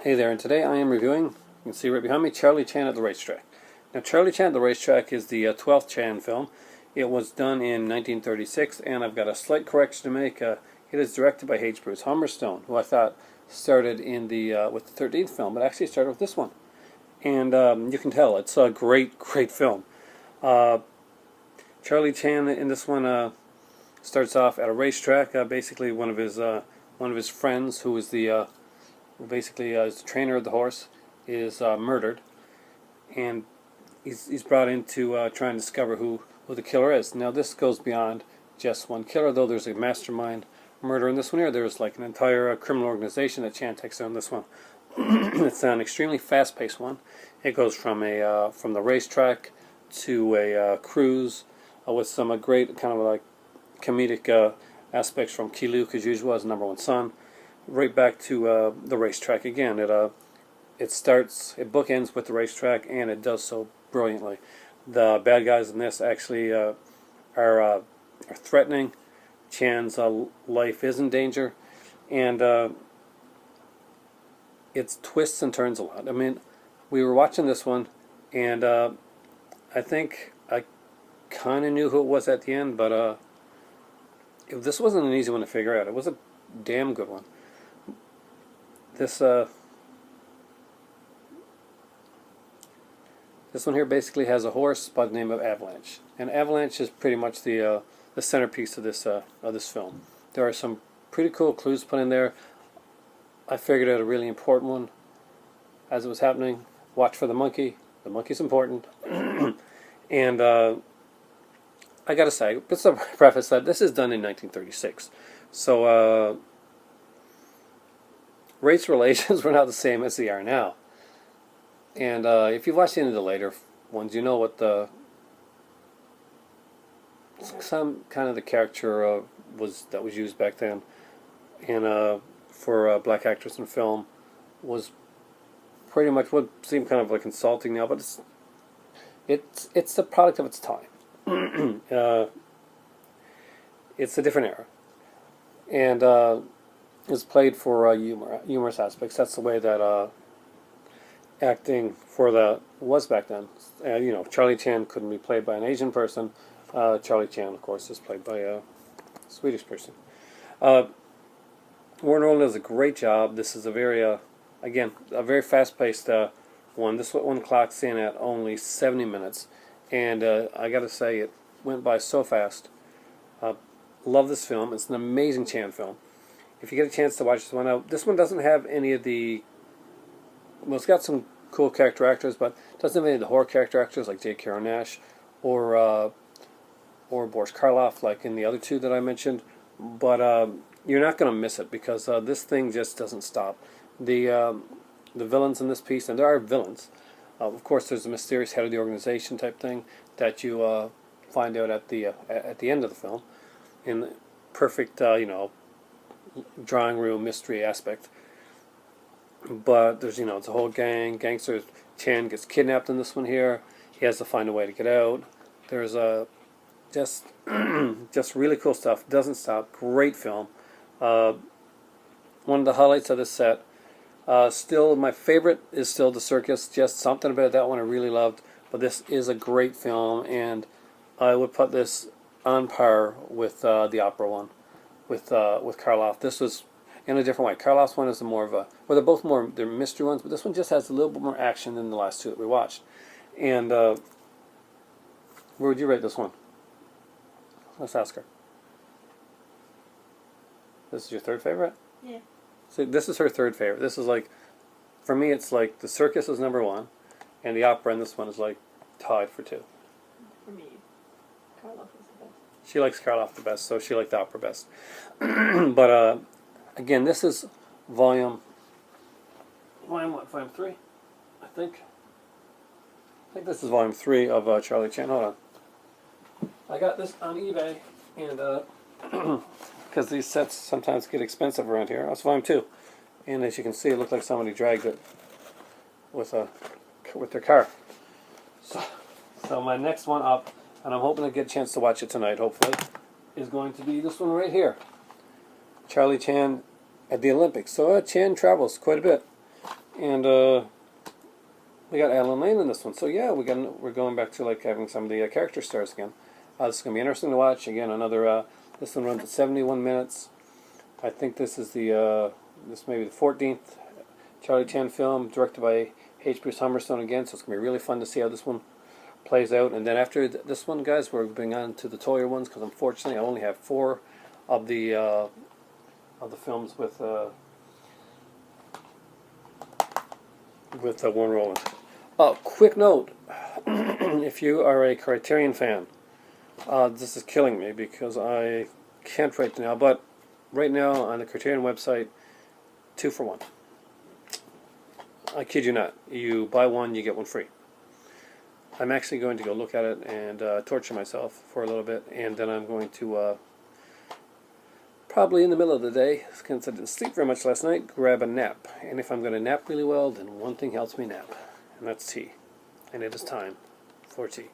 Hey there, and today I am reviewing, you can see right behind me, Charlie Chan at the Racetrack. Now, Charlie Chan at the Racetrack is the 12th Chan film. It was done in 1936, and I've got a slight correction to make. It is directed by H. Bruce Hummerstone, who I thought started in the with the 13th film, but actually started with this one. And you can tell it's a great, great film. Charlie Chan in this one starts off at a racetrack. Basically, one of his friends, who is the basically is the trainer of the horse, is murdered, and he's brought in to try and discover who the killer is. Now, this goes beyond just one killer, though. There's a mastermind murder in this one here. There's like an entire criminal organization that Chan takes on this one. It's an extremely fast-paced one. It goes from the racetrack to a cruise with some great kind of like comedic aspects from Key Luke, as usual, as number one son, right back to the racetrack again. It bookends with the racetrack, and it does so brilliantly. The bad guys in this actually are threatening. Chan's life is in danger, and it twists and turns a lot. I mean, we were watching this one, and I think I kind of knew who it was at the end, but this wasn't an easy one to figure out. It was a damn good one. This one here basically has a horse by the name of Avalanche, and Avalanche is pretty much the centerpiece of this film. There are some pretty cool clues put in there. I figured out a really important one as it was happening. Watch for the monkey. The monkey's important. And I gotta say, just to preface that, this is done in 1936, so race relations were not the same as they are now. And if you've watched any of the later ones, you know what some kind of the caricature that was used back then, and for black actors in film was pretty much what seemed kind of like insulting now, but it's the product of its time. It's a different era, and it's played for humorous aspects. That's the way that acting was back then. Charlie Chan couldn't be played by an Asian person. Charlie Chan, of course, is played by a Swedish person. Warner Roland does a great job. This is a very fast-paced one. This one clocks in at only 70 minutes, and I got to say, it went by so fast. Love this film. It's an amazing Chan film. If you get a chance to watch this one out, this one doesn't have any of the... Well, it's got some cool character actors, but it doesn't have any of the horror character actors like J. Carrol Naish or Boris Karloff, like in the other two that I mentioned. But you're not going to miss it, because this thing just doesn't stop. The villains in this piece, and there are villains. Of course, there's a mysterious head of the organization type thing that you find out at the end of the film, in the perfect drawing room mystery aspect. But there's it's a whole gangster. Chan gets kidnapped in this one here. He has to find a way to get out. There's just really cool stuff. Doesn't stop. Great film. One of the highlights of this set. Still, my favorite is still The Circus. Just something about that one I really loved. But this is a great film, and I would put this on par with the opera one, with Karloff. This was in a different way. Karloff's one is more of a... Well, they're mystery ones, but this one just has a little bit more action than the last two that we watched. And where would you rate this one? Let's ask her. This is your third favorite? Yeah. See, this is her third favorite. This is like, for me, it's like The Circus is number one, and the opera in this one is like tied for two. For me, Karloff is the best. She likes Karloff the best, so she liked the opera best. But again, this is volume what? Volume 3, I think. I think this is volume 3 of Charlie Chan. Hold on. I got this on eBay, and because these sets sometimes get expensive around here. That's volume 2, and as you can see, it looked like somebody dragged it with their car. So my next one up, and I'm hoping to get a chance to watch it tonight, hopefully, is going to be this one right here. Charlie Chan at the Olympics. So Chan travels quite a bit. And we got Alan Lane in this one. So yeah, we're going back to like having some of the character stars again. This is going to be interesting to watch. Again, another, this one runs at 71 minutes. I think this is this may be the 14th Charlie Chan film, directed by H. Bruce Hummerstone again, so it's going to be really fun to see how this one plays out. And then after this one, guys, we're going on to the Toyer ones, because unfortunately I only have 4 of the films with Warren Rowland. Quick note, if you are a Criterion fan, this is killing me because I can't right now, but right now on the Criterion website, 2 for 1. I kid you not. You buy one, you get one free. I'm actually going to go look at it and torture myself for a little bit, and then I'm going to probably in the middle of the day, since I didn't sleep very much last night, grab a nap. And if I'm going to nap really well, then one thing helps me nap, and that's tea. And it is time for tea.